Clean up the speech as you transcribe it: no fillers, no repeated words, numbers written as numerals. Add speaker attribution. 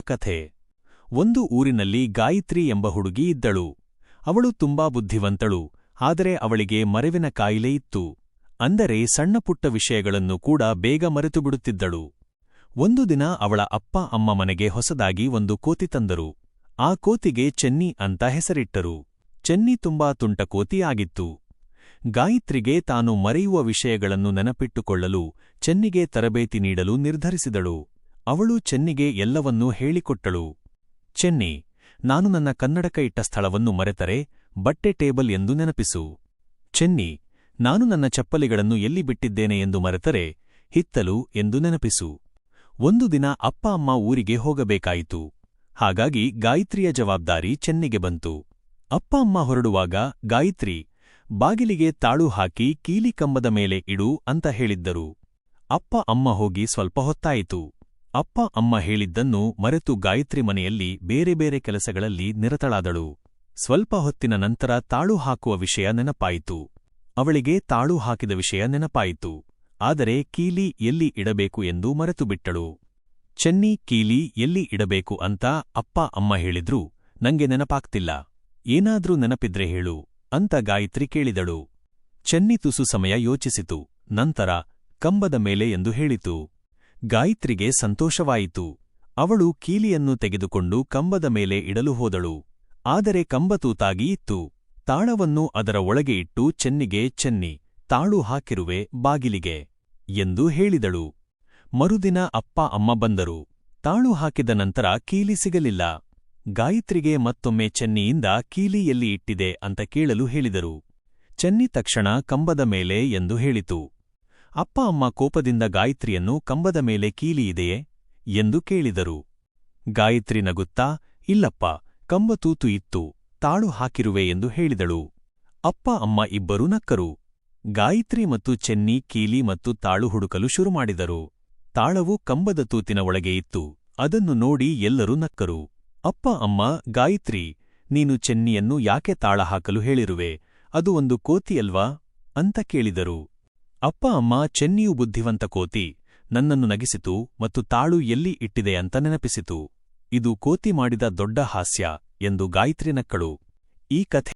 Speaker 1: ಕಥೆ. ಒಂದು ಊರಿನಲ್ಲಿ ಗಾಯತ್ರಿ ಎಂಬ ಹುಡುಗಿ ಇದ್ದಳು. ಅವಳು ತುಂಬಾ ಬುದ್ಧಿವಂತಳು, ಆದರೆ ಅವಳಿಗೆ ಮರೆವಿನ ಕಾಯಿಲೆ ಇತ್ತು. ಅಂದರೆ ಸಣ್ಣಪುಟ್ಟ ವಿಷಯಗಳನ್ನು ಕೂಡ ಬೇಗ ಮರೆತುಬಿಡುತ್ತಿದ್ದಳು. ಒಂದು ದಿನ ಅವಳ ಅಪ್ಪ ಅಮ್ಮ ಮನೆಗೆ ಹೊಸದಾಗಿ ಒಂದು ಕೋತಿ ತಂದರು. ಆ ಕೋತಿಗೆ ಚೆನ್ನಿ ಅಂತ ಹೆಸರಿಟ್ಟರು. ಚೆನ್ನಿ ತುಂಬಾ ತುಂಟ ಕೋತಿ ಆಗಿತ್ತು. ಗಾಯತ್ರಿಗೆ ತಾನು ಮರೆಯುವ ವಿಷಯಗಳನ್ನು ನೆನಪಿಟ್ಟುಕೊಳ್ಳಲು ಚೆನ್ನಿಗೆ ತರಬೇತಿ ನೀಡಲು ನಿರ್ಧರಿಸಿದಳು. ಅವಳು ಚೆನ್ನಿಗೆ ಎಲ್ಲವನ್ನೂ ಹೇಳಿಕೊಟ್ಟಳು. ಚೆನ್ನಿ, ನಾನು ನನ್ನ ಕನ್ನಡಕ ಇಟ್ಟ ಸ್ಥಳವನ್ನು ಮರೆತರೆ ಬಟ್ಟೆ ಟೇಬಲ್ ಎಂದು ನೆನಪಿಸು. ಚೆನ್ನಿ, ನಾನು ನನ್ನ ಚಪ್ಪಲಿಗಳನ್ನು ಎಲ್ಲಿ ಬಿಟ್ಟಿದ್ದೇನೆ ಎಂದು ಮರೆತರೆ ಹಿತ್ತಲು ಎಂದು ನೆನಪಿಸು. ಒಂದು ದಿನ ಅಪ್ಪ ಅಮ್ಮ ಊರಿಗೆ ಹೋಗಬೇಕಾಯಿತು. ಹಾಗಾಗಿ ಗಾಯತ್ರಿಯ ಜವಾಬ್ದಾರಿ ಚೆನ್ನಿಗೆ ಬಂತು. ಅಪ್ಪ ಅಮ್ಮ ಹೊರಡುವಾಗ ಗಾಯತ್ರಿ, ಬಾಗಿಲಿಗೆ ತಾಳು ಹಾಕಿ ಕೀಲಿ ಕಂಬದ ಮೇಲೆ ಇಡು ಅಂತ ಹೇಳಿದ್ದರು. ಅಪ್ಪ ಅಮ್ಮ ಹೋಗಿ ಸ್ವಲ್ಪ ಹೊತ್ತಾಯಿತು. ಅಪ್ಪ ಅಮ್ಮ ಹೇಳಿದ್ದನ್ನು ಮರೆತು ಗಾಯತ್ರಿ ಮನೆಯಲ್ಲಿ ಬೇರೆ ಬೇರೆ ಕೆಲಸಗಳಲ್ಲಿ ನಿರತಳಾದಳು. ಸ್ವಲ್ಪ ಹೊತ್ತಿನ ನಂತರ ತಾಳು ಹಾಕುವ ವಿಷಯ ನೆನಪಾಯಿತು. ಅವಳಿಗೆ ತಾಳು ಹಾಕಿದ ವಿಷಯ ನೆನಪಾಯಿತು. ಆದರೆ ಕೀಲಿ ಎಲ್ಲಿ ಇಡಬೇಕು ಎಂದು ಮರೆತುಬಿಟ್ಟಳು. ಚೆನ್ನಿ, ಕೀಲಿ ಎಲ್ಲಿ ಇಡಬೇಕು ಅಂತ ಅಪ್ಪ ಅಮ್ಮ ಹೇಳಿದ್ರು, ನಂಗೆ ನೆನಪಾಗ್ತಿಲ್ಲ, ಏನಾದ್ರೂ ನೆನಪಿದ್ರೆ ಹೇಳು ಅಂತ ಗಾಯತ್ರಿ ಕೇಳಿದಳು. ಚೆನ್ನಿ ತುಸು ಸಮಯ ಯೋಚಿಸಿತು. ನಂತರ ಕಂಬದ ಮೇಲೆ ಎಂದು ಹೇಳಿತು. ಗಾಯತ್ರಿಗೆ ಸಂತೋಷವಾಯಿತು. ಅವಳು ಕೀಲಿಯನ್ನು ತೆಗೆದುಕೊಂಡು ಕಂಬದ ಮೇಲೆ ಇಡಲು ಹೋದಳು. ಆದರೆ ಕಂಬ ತೂತಾಗಿ ಇತ್ತು. ತಾಳವನ್ನು ಅದರ ಒಳಗೆ ಇಟ್ಟು ಚೆನ್ನಿಗೆ, ಚೆನ್ನಿ, ತಾಳು ಹಾಕಿರುವೆ ಬಾಗಿಲಿಗೆ ಎಂದು ಹೇಳಿದಳು. ಮರುದಿನ ಅಪ್ಪ ಅಮ್ಮ ಬಂದರು. ತಾಳು ಹಾಕಿದ ನಂತರ ಕೀಲಿ ಸಿಗಲಿಲ್ಲ. ಗಾಯತ್ರಿಗೆ ಮತ್ತೊಮ್ಮೆ ಚೆನ್ನಿಯಿಂದ ಕೀಲಿ ಎಲ್ಲಿ ಇಟ್ಟಿದೆ ಅಂತ ಕೇಳಲು ಹೇಳಿದರು. ಚೆನ್ನಿ ತಕ್ಷಣ ಕಂಬದ ಮೇಲೆ ಎಂದು ಹೇಳಿತು. ಅಪ್ಪ ಅಮ್ಮ ಕೋಪದಿಂದ ಗಾಯತ್ರಿಯನ್ನು ಕಂಬದ ಮೇಲೆ ಕೀಲಿ ಇದೆಯೇ ಎಂದು ಕೇಳಿದರು. ಗಾಯತ್ರಿ ನಗುತ್ತಾ, ಇಲ್ಲಪ್ಪ, ಕಂಬ ತೂತು ಇತ್ತು, ತಾಳು ಹಾಕಿರುವೆ ಎಂದು ಹೇಳಿದಳು. ಅಪ್ಪ ಅಮ್ಮ ಇಬ್ಬರೂ ನಕ್ಕರು. ಗಾಯತ್ರಿ ಮತ್ತು ಚೆನ್ನಿ ಕೀಲಿ ಮತ್ತು ತಾಳು ಹುಡುಕಲು ಶುರುಮಾಡಿದರು. ತಾಳವು ಕಂಬದ ತೂತಿನ ಒಳಗೆ ಇತ್ತು. ಅದನ್ನು ನೋಡಿ ಎಲ್ಲರೂ ನಕ್ಕರು. ಅಪ್ಪ ಅಮ್ಮ, ಗಾಯತ್ರಿ, ನೀನು ಚೆನ್ನಿಯನ್ನು ಯಾಕೆ ತಾಳ ಹಾಕಲು ಹೇಳಿರುವೆ, ಅದು ಒಂದು ಕೋತಿಯಲ್ವಾ ಅಂತ ಕೇಳಿದರು. ಅಪ್ಪ ಅಮ್ಮ, ಚೆನ್ನಿಯು ಬುದ್ಧಿವಂತ ಕೋತಿ, ನನ್ನನ್ನು ನಗಿಸಿತು ಮತ್ತು ತಾಳು ಎಲ್ಲಿ ಇಟ್ಟಿದೆ ಅಂತ ನೆನಪಿಸಿತು. ಇದು ಕೋತಿ ಮಾಡಿದ ದೊಡ್ಡ ಹಾಸ್ಯ ಎಂದು ಗಾಯತ್ರಿ ನಕ್ಕಳು. ಈ ಕಥೆ